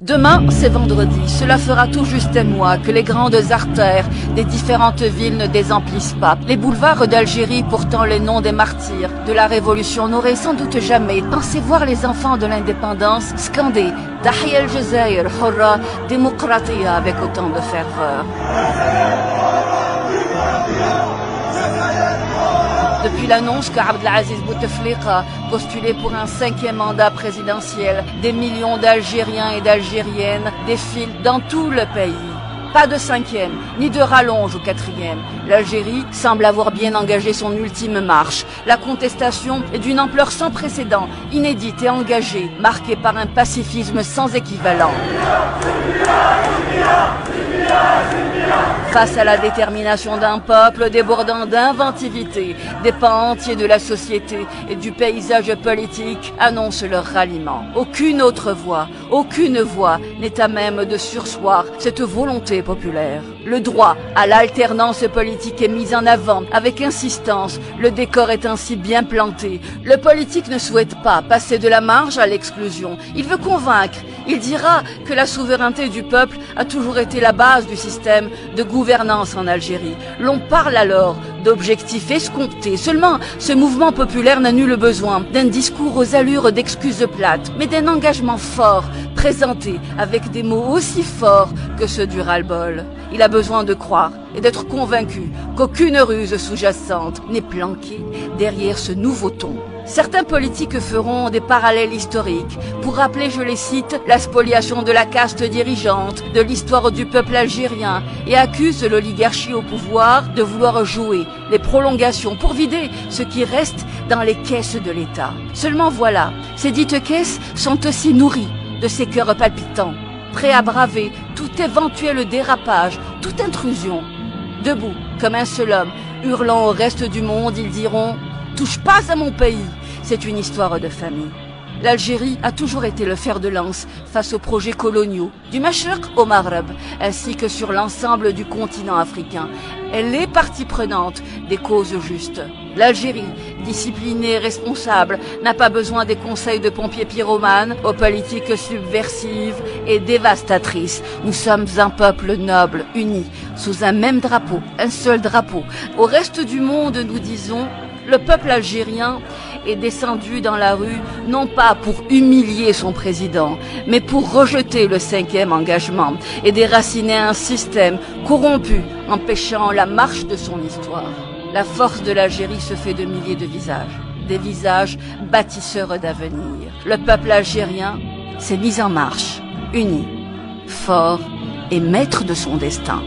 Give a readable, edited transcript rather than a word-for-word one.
Demain, c'est vendredi. Cela fera tout juste un mois que les grandes artères des différentes villes ne désemplissent pas. Les boulevards d'Algérie, pourtant les noms des martyrs de la Révolution, n'auraient sans doute jamais pensé voir les enfants de l'indépendance scander Tahia al-Jazair, Hurra, Démocratia avec autant de ferveur. Depuis l'annonce qu'Abdelaziz Bouteflika postulait pour un 5e mandat présidentiel, des millions d'Algériens et d'Algériennes défilent dans tout le pays. Pas de 5e, ni de rallonge au 4e. L'Algérie semble avoir bien engagé son ultime marche. La contestation est d'une ampleur sans précédent, inédite et engagée, marquée par un pacifisme sans équivalent. Face à la détermination d'un peuple débordant d'inventivité, des pans entiers de la société et du paysage politique annoncent leur ralliement. Aucune voix n'est à même de surseoir cette volonté populaire. Le droit à l'alternance politique est mis en avant avec insistance. Le décor est ainsi bien planté. Le politique ne souhaite pas passer de la marge à l'exclusion. Il veut convaincre. Il dira que la souveraineté du peuple a toujours été la base du système de gouvernance en Algérie. L'on parle alors d'objectifs escomptés. Seulement, ce mouvement populaire n'a nul besoin d'un discours aux allures d'excuses plates, mais d'un engagement fort, présenté avec des mots aussi forts que ceux du ras-le-bol. Il a besoin de croire et d'être convaincu qu'aucune ruse sous-jacente n'est planquée derrière ce nouveau ton. Certains politiques feront des parallèles historiques pour rappeler, je les cite, la spoliation de la caste dirigeante, de l'histoire du peuple algérien et accusent l'oligarchie au pouvoir de vouloir jouer les prolongations pour vider ce qui reste dans les caisses de l'État. Seulement voilà, ces dites caisses sont aussi nourries de ces cœurs palpitants, prêts à braver tout éventuel dérapage, toute intrusion. Debout, comme un seul homme, hurlant au reste du monde, ils diront « Touche pas à mon pays !» C'est une histoire de famille. L'Algérie a toujours été le fer de lance face aux projets coloniaux, du Mashriq au Maghreb, ainsi que sur l'ensemble du continent africain. Elle est partie prenante des causes justes. L'Algérie, disciplinée et responsable, n'a pas besoin des conseils de pompiers pyromanes aux politiques subversives et dévastatrices. Nous sommes un peuple noble, uni, sous un même drapeau, un seul drapeau. Au reste du monde, nous disons, le peuple algérien est descendu dans la rue, non pas pour humilier son président, mais pour rejeter le 5e engagement et déraciner un système corrompu, empêchant la marche de son histoire. La force de l'Algérie se fait de milliers de visages, des visages bâtisseurs d'avenir. Le peuple algérien s'est mis en marche, uni, fort et maître de son destin.